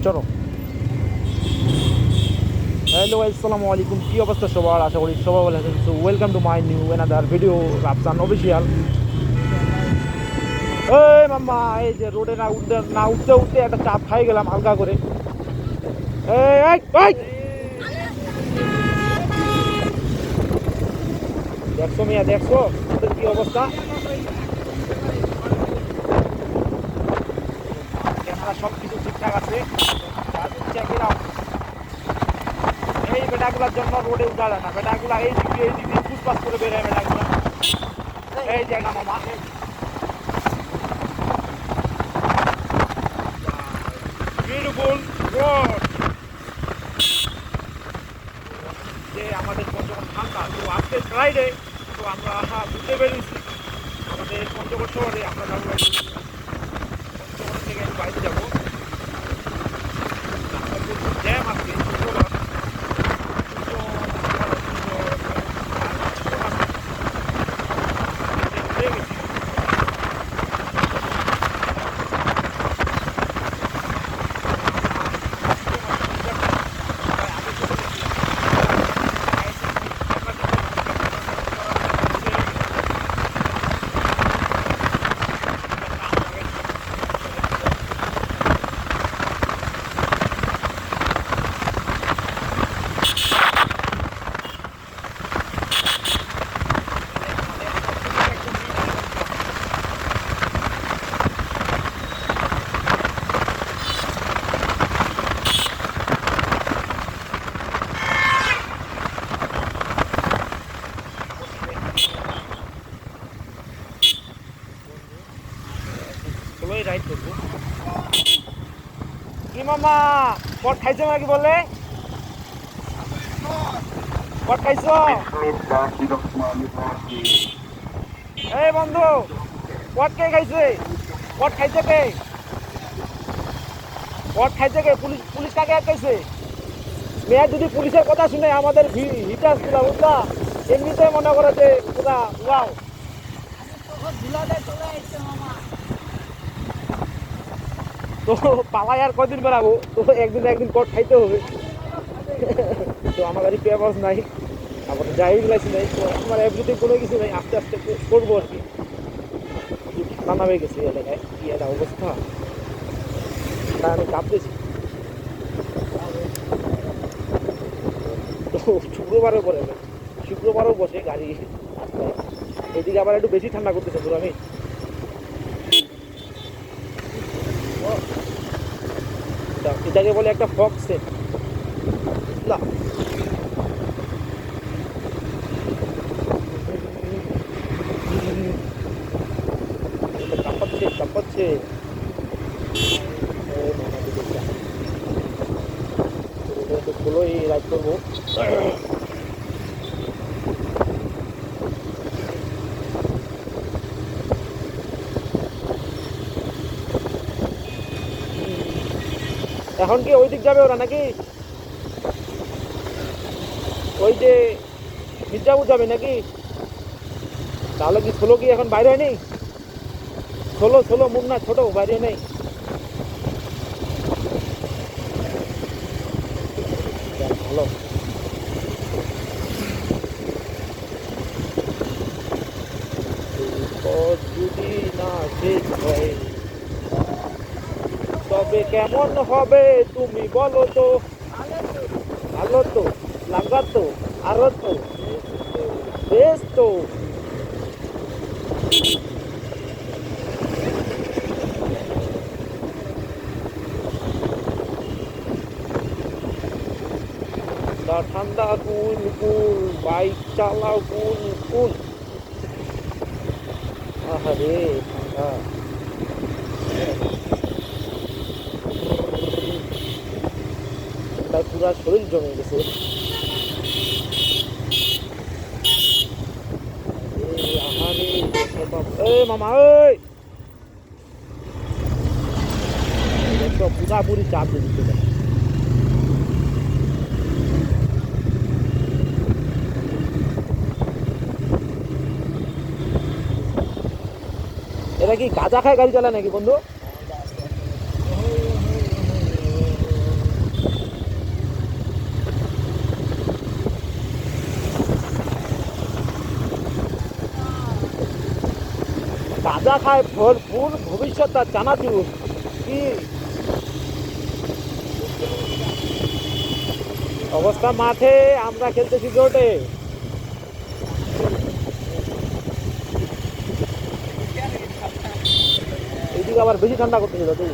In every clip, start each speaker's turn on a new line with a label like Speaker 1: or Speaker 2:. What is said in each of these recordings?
Speaker 1: চলো। হ্যালো আসসালামু আলাইকুম, কী অবস্থা সবার? আশা করি সবাই ভালো আছেন। So welcome to my new another video, Rafsan official. এই মাম্মা, এই যে রোডে না উঠতে উঠতে একটা চাপ খাই গেলাম হালকা করে। এই এই এই দেখছো মিয়া, দেখছো ওদের কী অবস্থা? ক্যামেরা সব কিছু ঠিকঠাক আছে। এই বেটাগুলার জন্য রোডে উঠা যায় না। বেটাগুলা এই দিক দিয়ে পুষপাস করে বেরোয় বেটাগুলা। এই জায়গা মামা, বিউটিফুল রোড। যে আমাদের পঞ্চগড় ঠান্ডা, তো আজকে ফ্রাইডে, তো আমরা ঘুরতে বেরিয়েছি আমাদের পঞ্চগড় শহরে। আমরা যাবো পঞ্চগড় থেকে বাইরে যাবো। জ্যাম আজকে শুক্রবার। রাইড করবো। কি মামা, পট খাইছো নাকি বলে? পট খাইছো? এই বন্ধু, পট কে খাইছে? পট খাইছে কে? পট খাইছে কে? পুলিশ কাকে খাইছে? মেয়ে যদি পুলিশের কথা শুনে আমাদের হিটাস গুলা বুঝলা, এমনিতে মনে করে যে পুরা ওয়াও। তো পালাই আর কদিন বেড়াবো, তো একদিন কট খাইতে হবে। তো আমার গাড়ি পেপারস নাই, আমার ড্রাইভিং লাইসেন্স নেই, তো আমার এভরিথিং কোনো কিছু নেই। আস্তে আস্তে করবো আর কি। ঠান্ডা নামে গেছে এলাকায়, কি একটা অবস্থা, তাই আমি কাঁপতেছি। তো শুক্রবারও বসে গাড়ি রাস্তায়। এদিকে আবার একটু বেশি ঠান্ডা করতেছে পুরো। আমি এটাকে বলে একটা ফগ সেট। কাঁপাচ্ছে। খোলোই রাইড করবো। এখন কি ওই দিক যাবে ওরা নাকি? ওই যে মির্জাপুর যাবে নাকি? তাহলে কি ষোলো কি এখন বাইরে হয়নি? ষোলো মুন্না ছোট বাইরে নেই। ভালো। যদি না শেষ হয় তবে কেমন হবে তুমি বলো তো? ভালো তো, লাগাতো, আরো তো, বেশ তো। ঠান্ডা কুল কুল, বাইক চালাও কুল কুল। আহারে ঠান্ডা, তার পুরা শরীর জমে গেছে। মামা ওই পুরাপুরি চাপ দিয়ে দিতে। এরা কি গাঁজা খায় গাড়ি চালায় নাকি বন্ধু? গাঁজা খায় ভরপুর, ভবিষ্যৎ তার চানাচুর। কি অবস্থা মাঠে, আমরা খেলতেছি জোটে। এইদিকে আবার বেশি ঠান্ডা করতেছে দাদু।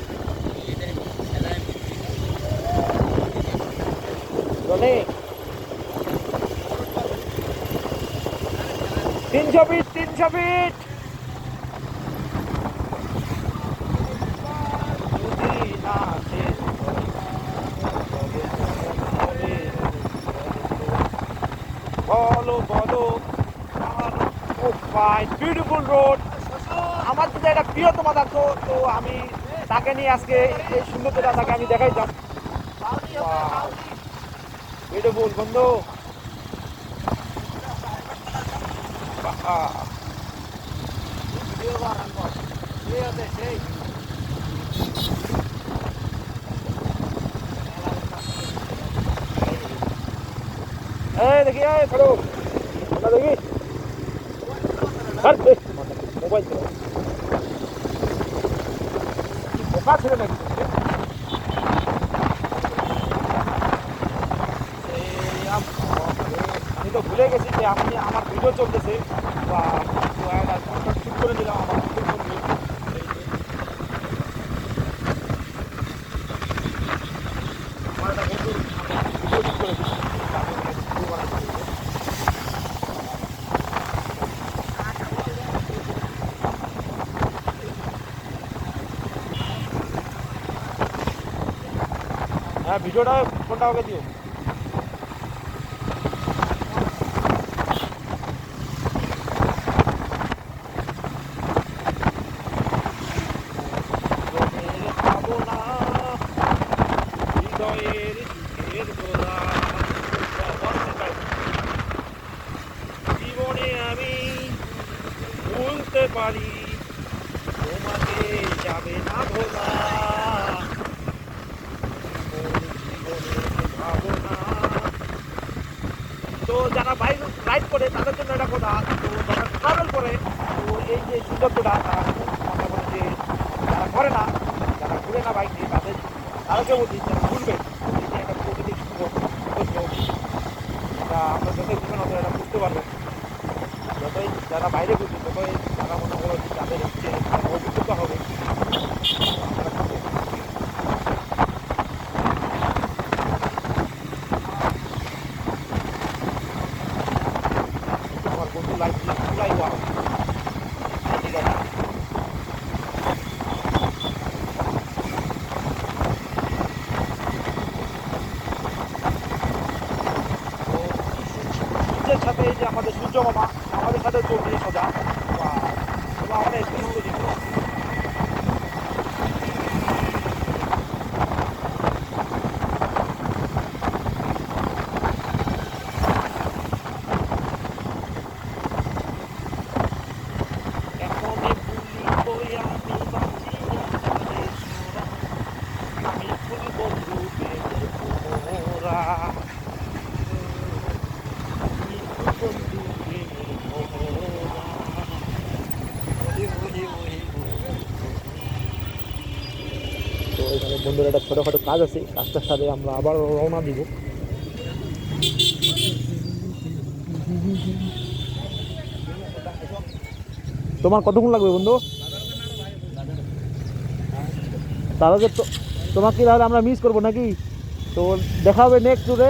Speaker 1: জনে 300 ফিট, 300 ফিট। বলো বলো, বিউটিফুল রোড। আমার যদি একটা প্রিয়তমা থাকতো তো আমি তাকে নিয়ে আজকে এই সুন্দরতা তাকে আমি দেখাইতাম। বিউটিফুল বন্ধু। দেখি ছাড়ো দেখি মোবাইল বোকা ছিল নাকি? আমি তো ভুলে গেছি যে আমি আমার ভিডিও চলতেছে বা শুট করে দিলাম আমার হ্যাঁ ভিডিওটা ফোনটা ওকে দিও। জীবনে আমি ভুলতে পারি, তোমাকে যাবে না ভোলা। তো যারা বাইক রাইড করে তাদের জন্য এটা কথা। তো যারা ট্রাভেল করে তো এই যে সৌন্দর্যটা তারা মনে করে যে যারা করে না, যারা ঘুরে না বাইক নিয়ে তাদেরকে বলছি যারা ঘুরবে এই যে একটা প্রকৃতিক সুন্দর এটা আমরা যতই ঘুরবেন অত এটা বুঝতে পারবেন। যতই যারা বাইরে ঘুরবে ততই তারা মনে করো যাদের হচ্ছে অভিজ্ঞতা হবে। আমার বন্ধু লাইফ চুলাই হওয়া ঠিক আছে। সূর্যের সাথে এই যে আমাদের সূর্য মামা আমাদের সাথে চলছে সোজা অনেক তো এখানে বন্ধুরা একটা ছোটোখাটো কাজ আছে, কাজটার সাথে আমরা আবার রওনা দিব। তোমার কতক্ষণ লাগবে বন্ধু? তাহলে তো তোমাকে তাহলে আমরা মিস করবো নাকি? তো দেখা হবে নেক্সট ট্যুরে।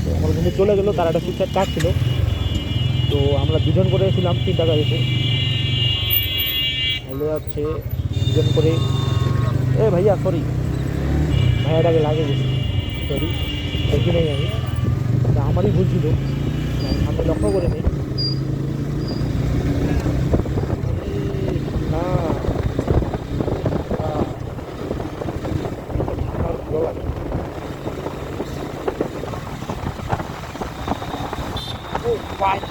Speaker 1: তো আমার বন্ধু চলে গেলো, তার একটা সুইসাইড কাজ ছিল। তো আমরা দুজন করে ছিলাম 3টা গাড়িতে, হলে হচ্ছে দুজন করে। ভাইয়া সরি, ভাইয়াটাকে লাগে গেছি, সরি দেখি নেই আমি, আমারই ভুল ছিল, আমি লক্ষ্য করে নিই না।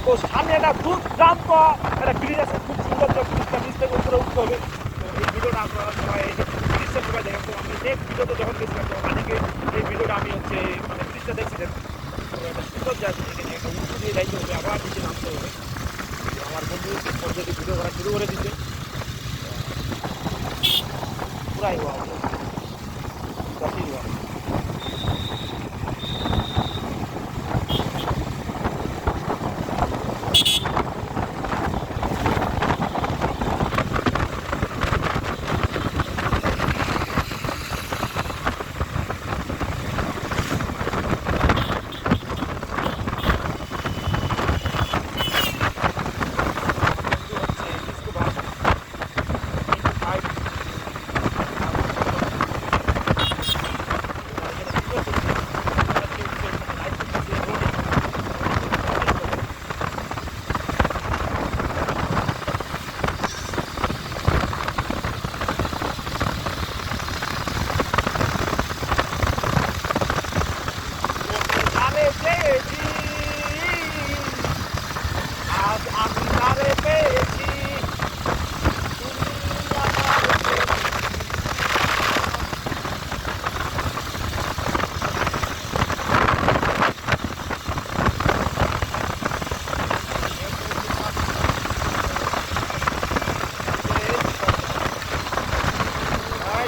Speaker 1: তো সামনে একটা দুর্দান্ত একটা ব্রিজ আছে, খুব সুন্দর ব্রিজটা, ব্রিজ থেকে উপরে উঠতে হবে। তো এই ভিডিওটা আপনারা সবাই ব্রিজটা সবাই দেখেন। তো আমি নেক্সট ভিডিওতে যখন গেছিলাম তখন অনেকে এই ভিডিওটা আমি হচ্ছে মানে ব্রিজটা দেখছিলেন। তো একটা সুন্দর জায়গা, এখানে একটা উঁচু দিয়ে যাইতে হবে, আবার নিচে নামতে হবে। আমার বন্ধু অলরেডি ভিডিও করা শুরু করে দিচ্ছে। पूरा ही हुआ हो गया, काफी हुआ।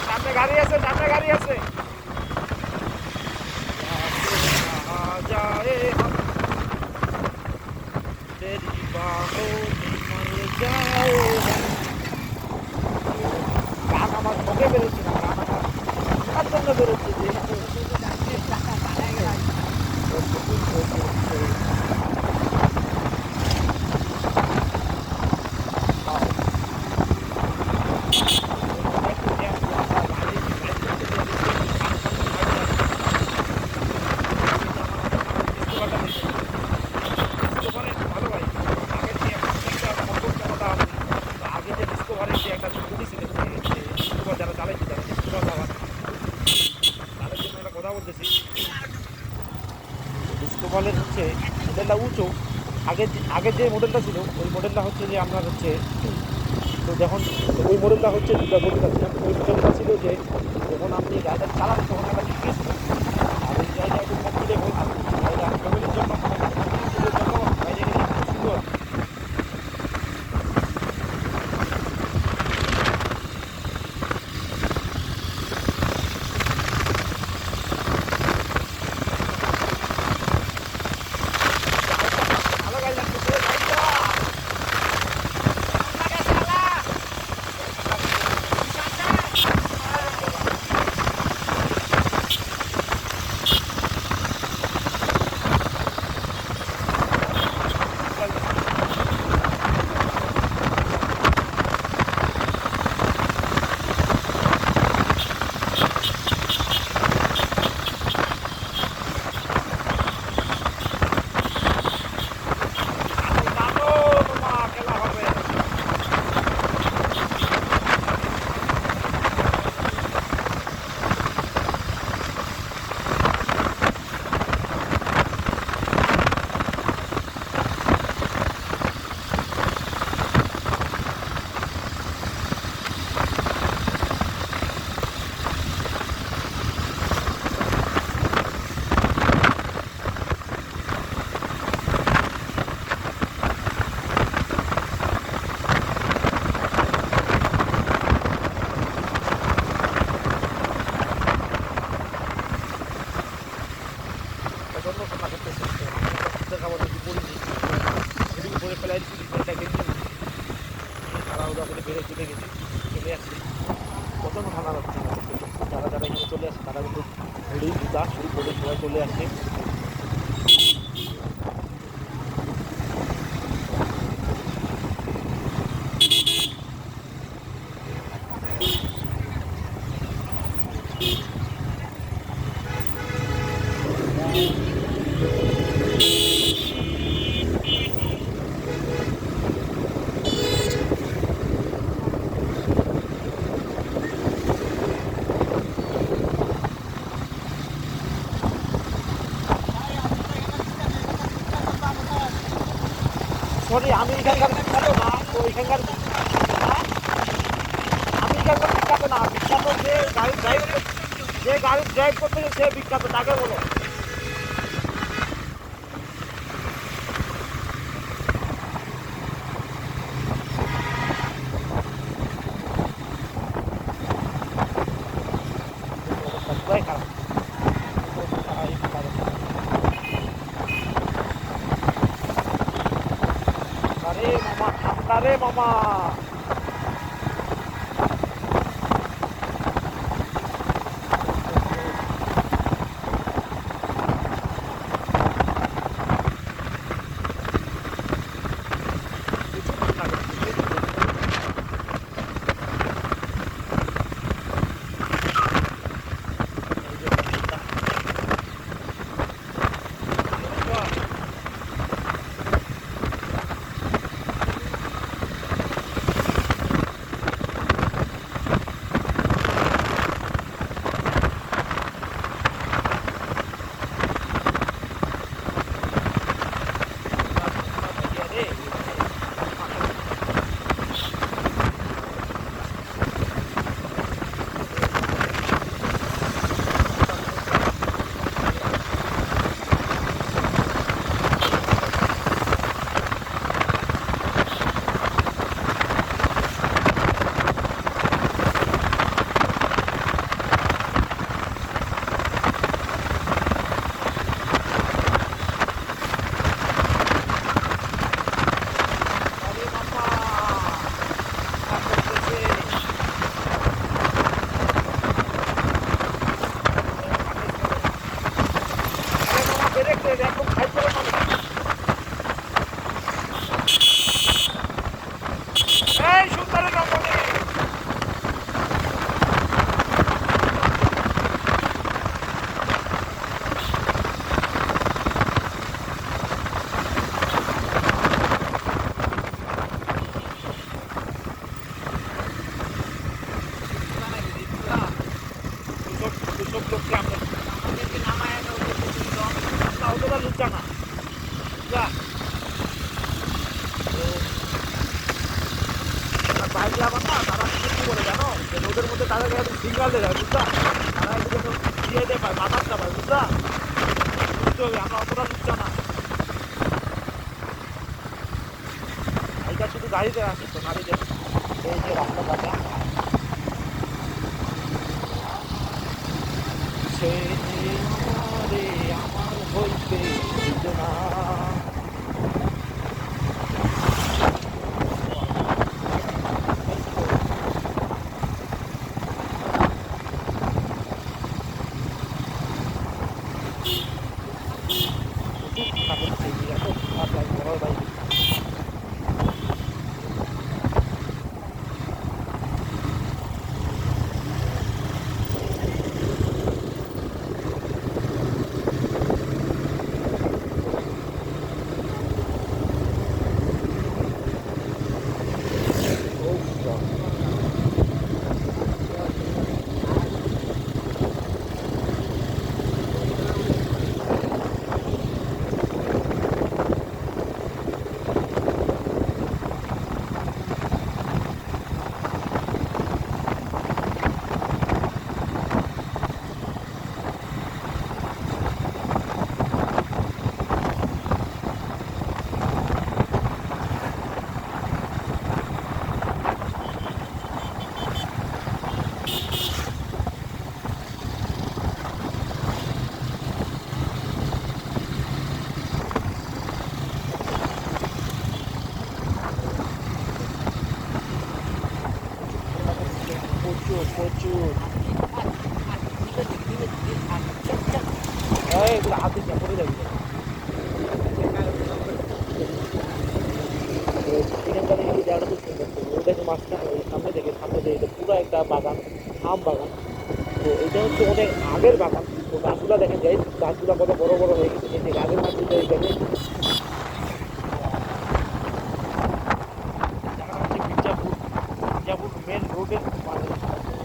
Speaker 1: সামনে গাড়ি আছে, সামনে গাড়ি আছে। গান আমার ঠকে বেরোচ্ছে না, গান আমার শোনার জন্য বেরোচ্ছে যে ডিসকভারের হচ্ছে মডেলটা উঁচু, আগে যে মডেলটা ছিল ওই মডেলটা হচ্ছে যে আপনার হচ্ছে, তো যখন ওই মডেলটা হচ্ছে বলতে চাচ্ছিলাম, ওই মডেলটা ছিল যে যখন আপনি গাড়িটা চালান তখন একটা ঠিক গেছিল। আর এই জায়গাটা একটু কমফোর্টেবল, ফ্যামিলির জন্য বাইরে গেলে খুব সুন্দর। ভালো গাড়ি লাগতেছে, খেলা হবে। প্রচন্ড ঠান্ডা করতেছে, খাবার কিছু করিনি, এদিকে করে ফেলাই এটা গেছি, তাড়াহুড়া করে বেড়ে চলে গেছি, চলে আসছি। প্রচন্ড ঠান্ডা লাগছে, যারা যারা এখানে চলে আসে তারা কিন্তু ঘুড়ি জুতা শুরু করে সবাই চলে আসে। সরি, আমি এখানকার বিখ্যাত না, তো এখানকার আমি এখানকার বিখ্যাত না, বিখ্যাত যে গাড়ি ড্রাইভ করতে সে বিখ্যাত, তাকে বলো। পুরাই খারাপ। আরে মামা ঠান্ডা রে মামা। রোদের মধ্যে তাদেরকে একদম সিগনাল দেয় বুঝলা, তারা একটু যেন দিয়ে দেয় পায় বাতাসটা পায় বুঝলা, বুঝতে হবে আমরা অতটা লুচ্ছা না। এটা শুধু গাড়িতে আসে তো, গাড়িতে এই যে রাস্তাটা সে আমার হইতে না। প্রচুর এগুলো হাতে পড়ে যাবে। সামনে থেকে পুরো একটা বাগান, আম বাগান। তো এটা হচ্ছে অনেক আগের বাগান। তো গাছগুলো দেখেন যাই, গাছগুলো কত বড় বড় হয়ে গেছে, যে গাছের মাছগুলো এইখানে মির্জাপুর মেন রোডের মানে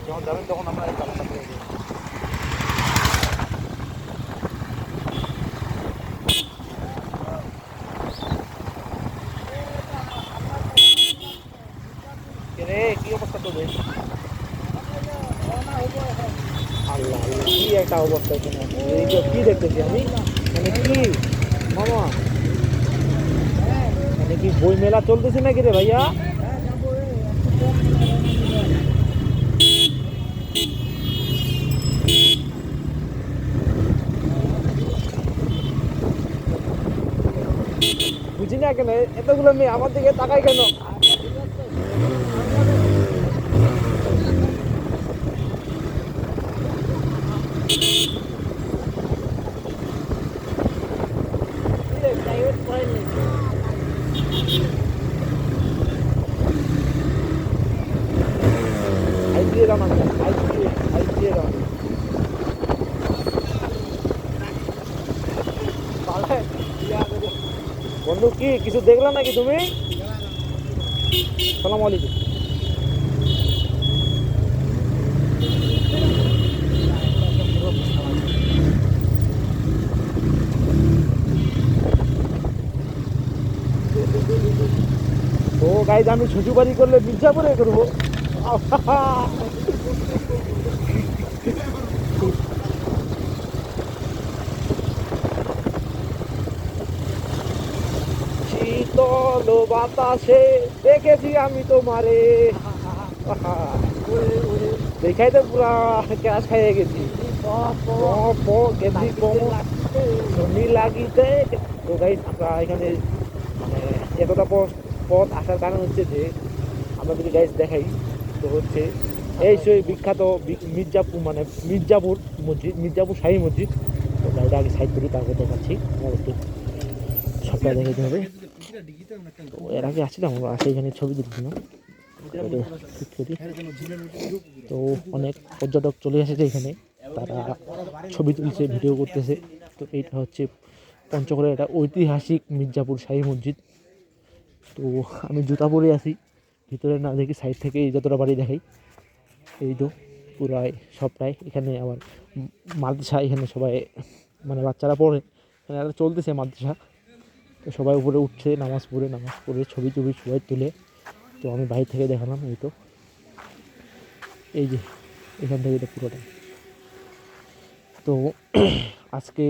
Speaker 1: যখন যাবেন তখন আমরা এই বাগানটা পেয়ে যাই। রে কি অবস্থা তোদের? আল্লাহ কি একটা অবস্থা এখানে, কি দেখতেছি আমি, মানে কি মামা, মানে কি বই মেলা চলতেছে নাকি রে ভাইয়া? বুঝি না কেন এতগুলো মেয়ে আমার দিকে তাকাই কেন? হাই দিয়ে দাও না, হাই দিয়ে দাও। বন্ধু কি কিছু দেখলা নাকি তুমি? সালাম আলাইকুম। তো গাইজ আমি শ্বশুরবাড়ি করলে মির্জাপুরে করবো। শীতল বাতাসে দেখেছি আমি তোমারে, দেখাই তো পুরা ক্যাশ খাইয়ে গেছি। লাগিতে তো গাইজ আমরা এখানে মানে এতটা পথ আসার কারণ হচ্ছে যে আমরা যদি গাইজ দেখাই তো হচ্ছে এই সেই বিখ্যাত মির্জাপুর মানে মির্জাপুর মসজিদ, মির্জাপুর শাহী মসজিদ। তো গাড়িটা আগে সাইড করি তারপর দেখাচ্ছি, একটু সবটা দেখাতে হবে। তো এর আগে আসছিলাম আমরা, আসে এখানে ছবি তুলছিলাম। তো অনেক পর্যটক চলে এসেছে এখানে, তারা ছবি তুলছে, ভিডিও করতেছে। তো এইটা হচ্ছে পঞ্চগড়ের একটা ঐতিহাসিক মির্জাপুর শাহী মসজিদ। তো আমি জুতা পরে আছি, ভিতরে না দেখি সাইড থেকে এই যতটা বাড়ি দেখাই। এই তো পুরাই সবটাই এখানে আবার মাদ্রাসা, এখানে সবাই মানে বাচ্চারা পড়ে, এখানে একটা চলতেছে মাদ্রাসা। তো সবাই উপরে উঠছে নামাজ পড়ে ছবি টবি সবাই তুলে। তো আমি বাইরে থেকে দেখালাম। এই তো এই যে এখান থেকে এটা পুরোটা। তো আজকে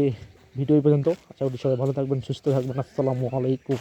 Speaker 1: ভিডিও পর্যন্ত, আশা করি সবাই ভালো থাকবেন, সুস্থ থাকবেন। আসসালামু আলাইকুম।